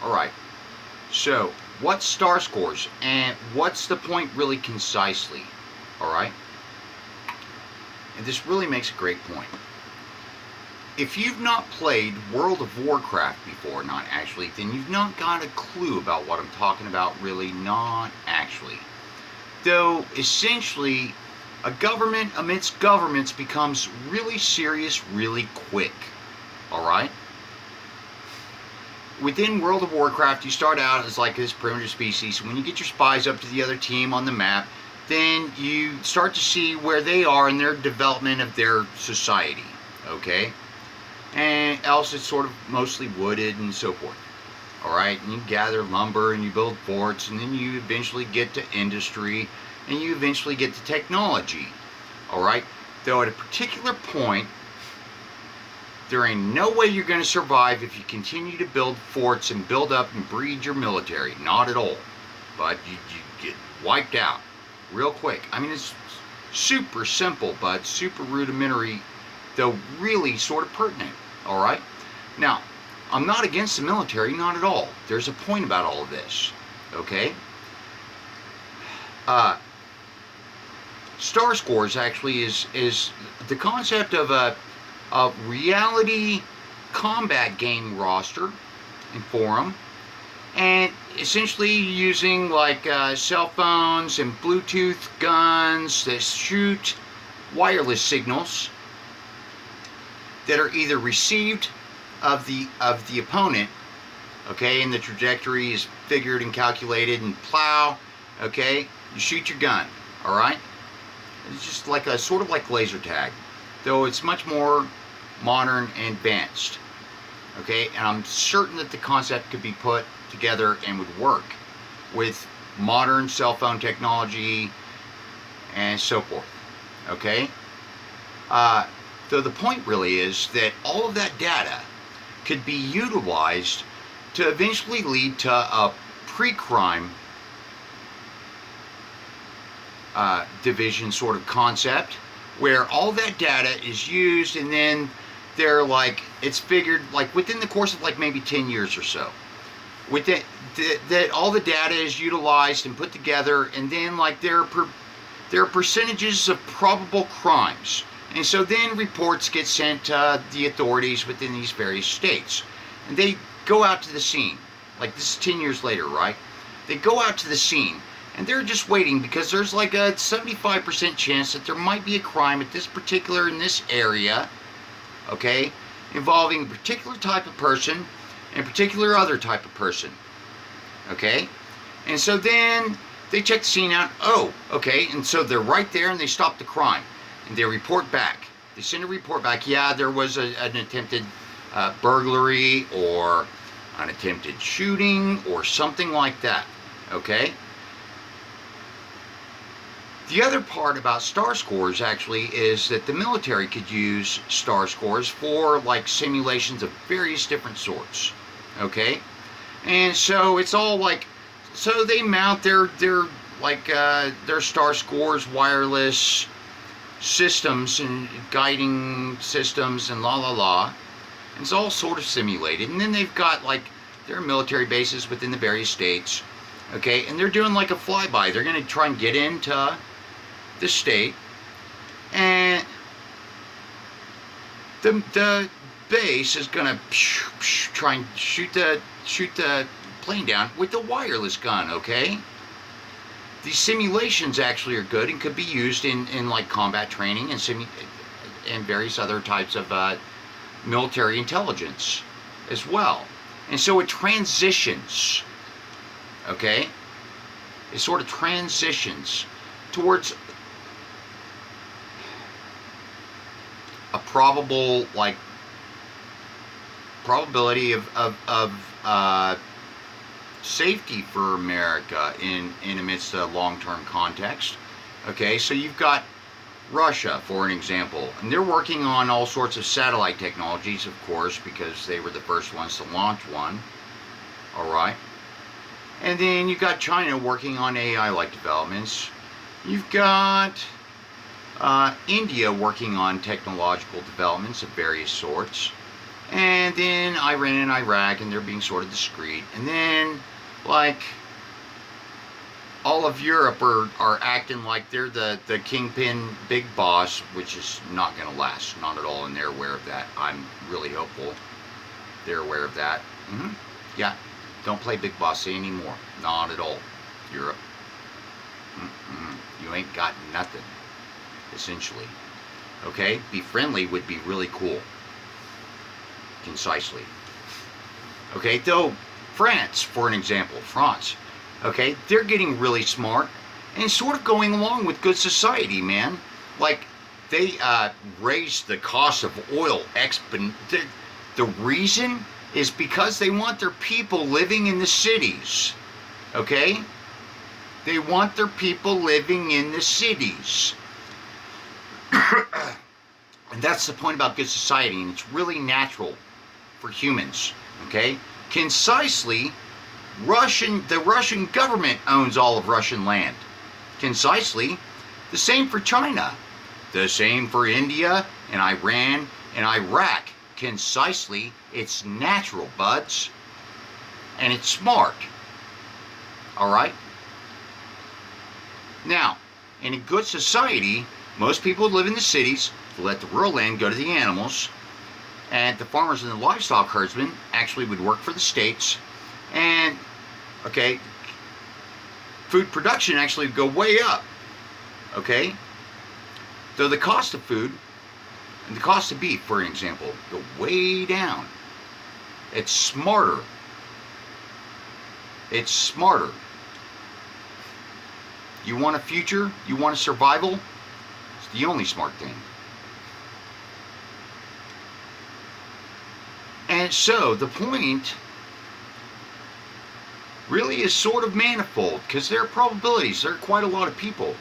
Alright, so what's star scores and what's the point really concisely? Alright, and this really makes a great point. If you've not played World of Warcraft before, not actually, then you've not got a clue about what I'm talking about, really, not actually. Though, essentially, a government amidst governments becomes really serious really quick. Alright? Within World of Warcraft, you start out as like this primitive species. When you get your spies up to the other team on the map, then you start to see where they are in their development of their society. Okay? And else it's sort of mostly wooded and so forth. Alright? And you gather lumber and you build forts, and then you eventually get to industry, and you eventually get to technology. Alright? Though at a particular point, there ain't no way you're going to survive if you continue to build forts and build up and breed your military. Not at all. But you get wiped out real quick. I mean, it's super simple, but super rudimentary, though really sort of pertinent. Alright? Now, I'm not against the military, not at all. There's a point about all of this. Okay? Star Scores actually is the concept of a reality combat game roster and forum, and essentially using like cell phones and Bluetooth guns that shoot wireless signals that are either received of the opponent, okay, and the trajectory is figured and calculated, and plow, okay, you shoot your gun. All right, it's just like a sort of like laser tag, though it's much more modern and advanced. Okay, and I'm certain that the concept could be put together and would work with modern cell phone technology and so forth. Okay, so the point really is that all of that data could be utilized to eventually lead to a pre-crime division sort of concept, where all that data is used, and then they're like, it's figured like within the course of like maybe 10 years or so, with that all the data is utilized and put together, and then like there are percentages of probable crimes, and so then reports get sent to the authorities within these various states, and they go out to the scene. Like, this is 10 years later, right? They go out to the scene, and they're just waiting because there's like a 75% chance that there might be a crime at in this area, okay, involving a particular type of person and a particular other type of person, okay? And so then they check the scene out. Oh, okay, and so they're right there, and they stop the crime, and they report back. They send a report back. Yeah, there was an attempted burglary or an attempted shooting or something like that, okay? The other part about star scores actually is that the military could use star scores for like simulations of various different sorts, okay? And so it's all like, so they mount their star scores wireless systems and guiding systems and la la la. And it's all sort of simulated, and then they've got like their military bases within the various states, okay? And they're doing like a flyby. They're going to try and get into the state, and the base is gonna try and shoot the plane down with the wireless gun. Okay, these simulations actually are good and could be used in like combat training and various other types of military intelligence as well. And so it transitions. Okay, it sort of transitions towards a probability of safety for America in amidst a long-term context. Okay, so you've got Russia, for an example, and they're working on all sorts of satellite technologies, of course, because they were the first ones to launch one. All right, and then you've got China working on AI-like developments. You've got India working on technological developments of various sorts. And then Iran and Iraq, and they're being sort of discreet. And then, like, all of Europe are acting like they're the kingpin big boss, which is not going to last, not at all, and they're aware of that. I'm really hopeful they're aware of that. Yeah, don't play big boss anymore, not at all, Europe. You ain't got nothing, essentially. Okay, be friendly would be really cool, concisely. Okay, though France, for an example, France, okay, they're getting really smart and sort of going along with good society, man. Like, they raised the cost of oil the reason is because they want their people living in the cities, okay? They want their people living in the cities. And that's the point about good society, and it's really natural for humans, okay? Concisely, the Russian government owns all of Russian land. Concisely, the same for China. The same for India and Iran and Iraq. Concisely, it's natural, buds. And it's smart. Alright? Now, in a good society, most people live in the cities to let the rural land go to the animals. And the farmers and the livestock herdsmen actually would work for the states. And, okay, food production actually would go way up. Okay? Though the cost of food and the cost of beef, for example, go way down. It's smarter. It's smarter. You want a future? You want a survival? It's the only smart thing. And so the point really is sort of manifold, because there are probabilities. There are quite a lot of people.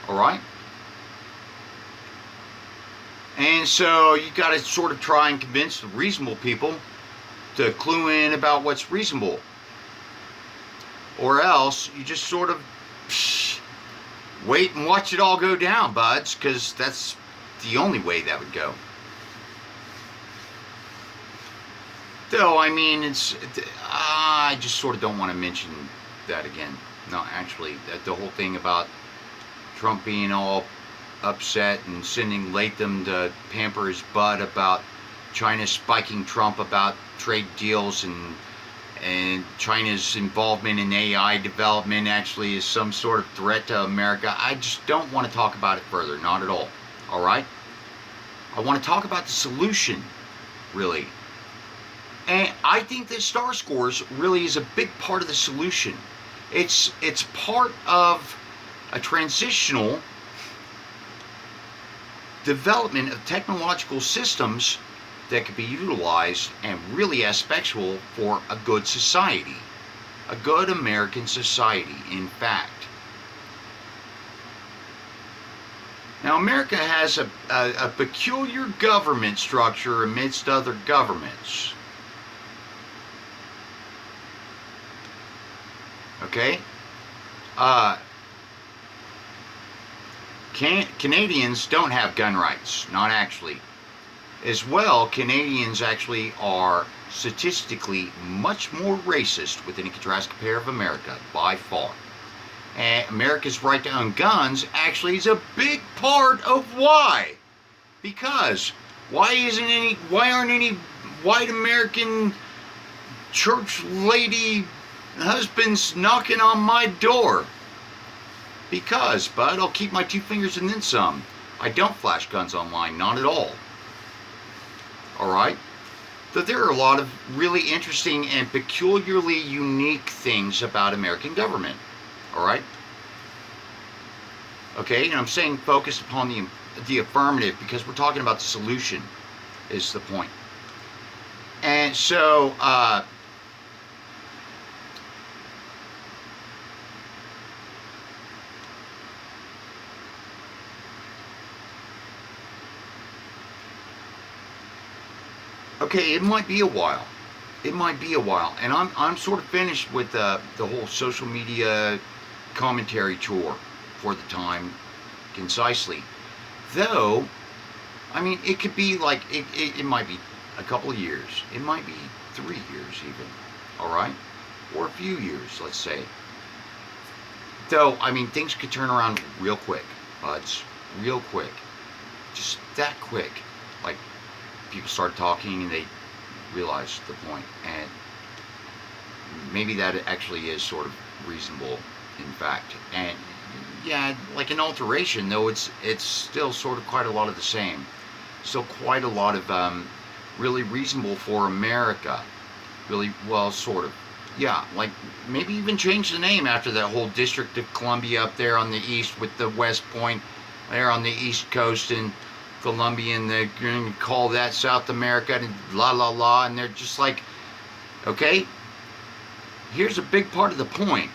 Alright? And so you got to sort of try and convince the reasonable people to clue in about what's reasonable. Or else you just sort of wait and watch it all go down, buds, because that's the only way that would go. Though, I mean, I just sort of don't want to mention that again. No, actually, the whole thing about Trump being all upset and sending Latham to pamper his butt about China spiking Trump about trade deals, and China's involvement in AI development actually is some sort of threat to America. I just don't want to talk about it further, not at all. Alright? I want to talk about the solution, really. And I think that Star Scores really is a big part of the solution. It's part of a transitional development of technological systems that could be utilized and really aspectual for a good society. A good American society, in fact. Now, America has a peculiar government structure amidst other governments. Okay? Canadians don't have gun rights, not actually. As well, Canadians actually are statistically much more racist within a contrast compare of America, by far. And America's right to own guns actually is a big part of why. Because why aren't any white American church lady husbands knocking on my door? Because, bud, I'll keep my 2 fingers and then some. I don't flash guns online, not at all. Alright? But there are a lot of really interesting and peculiarly unique things about American government. Alright? Okay, and I'm saying focus upon the affirmative because we're talking about the solution, is the point. And so, okay, it might be a while. It might be a while, and I'm sort of finished with the whole social media commentary tour for the time, concisely. Though, I mean, it could be like it might be a couple of years. It might be 3 years even. All right, or a few years, let's say. Though, I mean, things could turn around real quick, buds, real quick, just that quick. Like, people start talking and they realize the point, and maybe that actually is sort of reasonable, in fact. And yeah, like an alteration, though, it's still sort of quite a lot of the same. Still quite a lot of really reasonable for America. Really, well, sort of. Yeah, like maybe even change the name after that whole District of Columbia up there on the east with the West Point there on the East Coast and Columbia, and they're going to call that South America and la la la, and they're just like, okay, here's a big part of the point.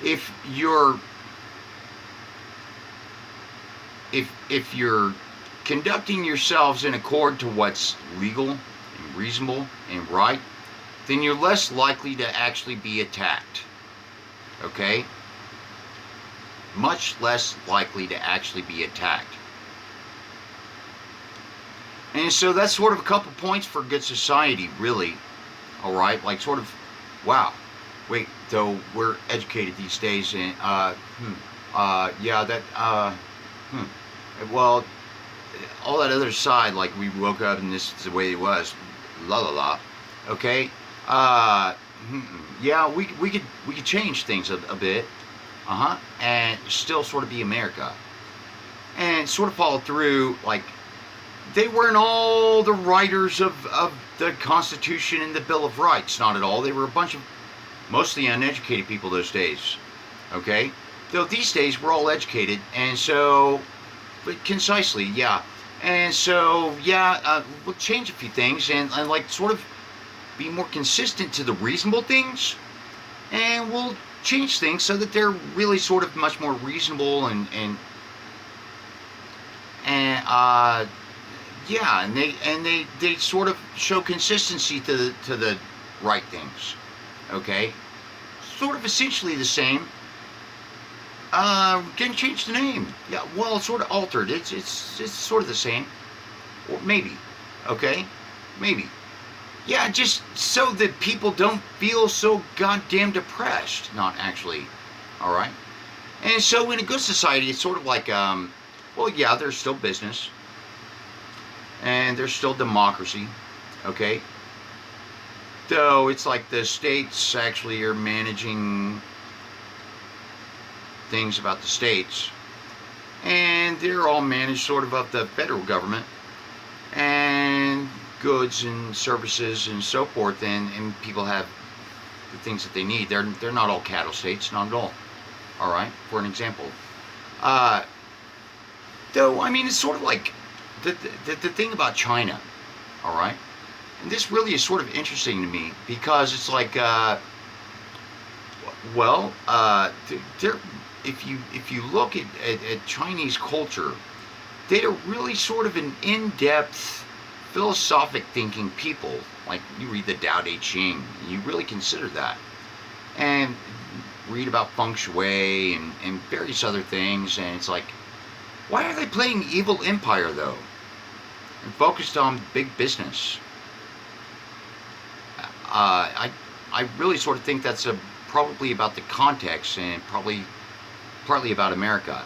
If you're conducting yourselves in accord to what's legal and reasonable and right, then you're less likely to actually be attacked. Okay? Much less likely to actually be attacked. And so that's sort of a couple points for good society, really. Alright? Like, sort of, wow. Wait, though, we're educated these days, and, well, all that other side, like we woke up and this is the way it was, la la la, okay? Yeah, we could change things a bit, and still sort of be America, and sort of follow through. Like, they weren't all the writers of the Constitution and the Bill of Rights, not at all. They were a bunch of mostly uneducated people those days, okay? Though these days we're all educated, and so, but concisely, yeah. And so, yeah, we'll change a few things and like sort of be more consistent to the reasonable things, and we'll change things so that they're really sort of much more reasonable and yeah, and they sort of show consistency to the right things, okay? Sort of essentially the same. Can change the name. Yeah, well, it's sort of altered. It's sort of the same, or maybe, okay, maybe. Yeah, just so that people don't feel so goddamn depressed. Not actually, all right. And so in a good society, it's sort of like, well, yeah, there's still business, and there's still democracy, okay. Though it's like the states actually are managing things about the states, and they're all managed sort of the federal government, and goods and services and so forth, and people have the things that they need. They're not all cattle states, not at all. All right, for an example. Though, I mean, it's sort of like the thing about China, all right, and this really is sort of interesting to me, because it's like, well, they're, if you look at Chinese culture, they are really sort of an in-depth, philosophic thinking people. Like, you read the Tao Te Ching, and you really consider that, and read about feng shui and various other things, and it's like, why are they playing evil empire though, and focused on big business? I really sort of think that's probably about the context, and probably partly about America.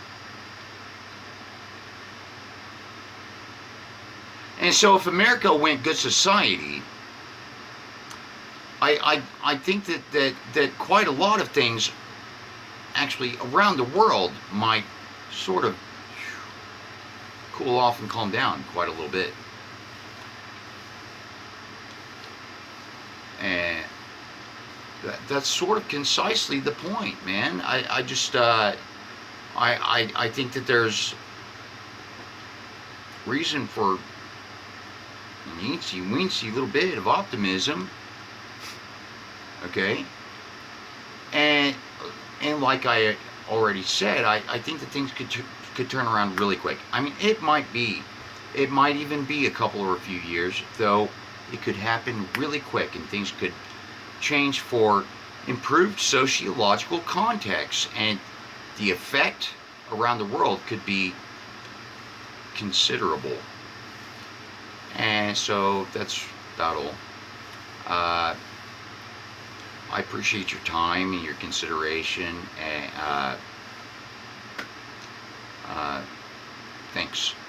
And so if America went good society, I think that quite a lot of things actually around the world might sort of cool off and calm down quite a little bit. And that's sort of concisely the point, man. I just I think that there's reason for an eensy little bit of optimism, okay? And like I already said, I think that things could turn around really quick. I mean, it might even be a couple or a few years, though it could happen really quick, and things could change for improved sociological context, and the effect around the world could be considerable. And so that's about all. I appreciate your time and your consideration. And thanks.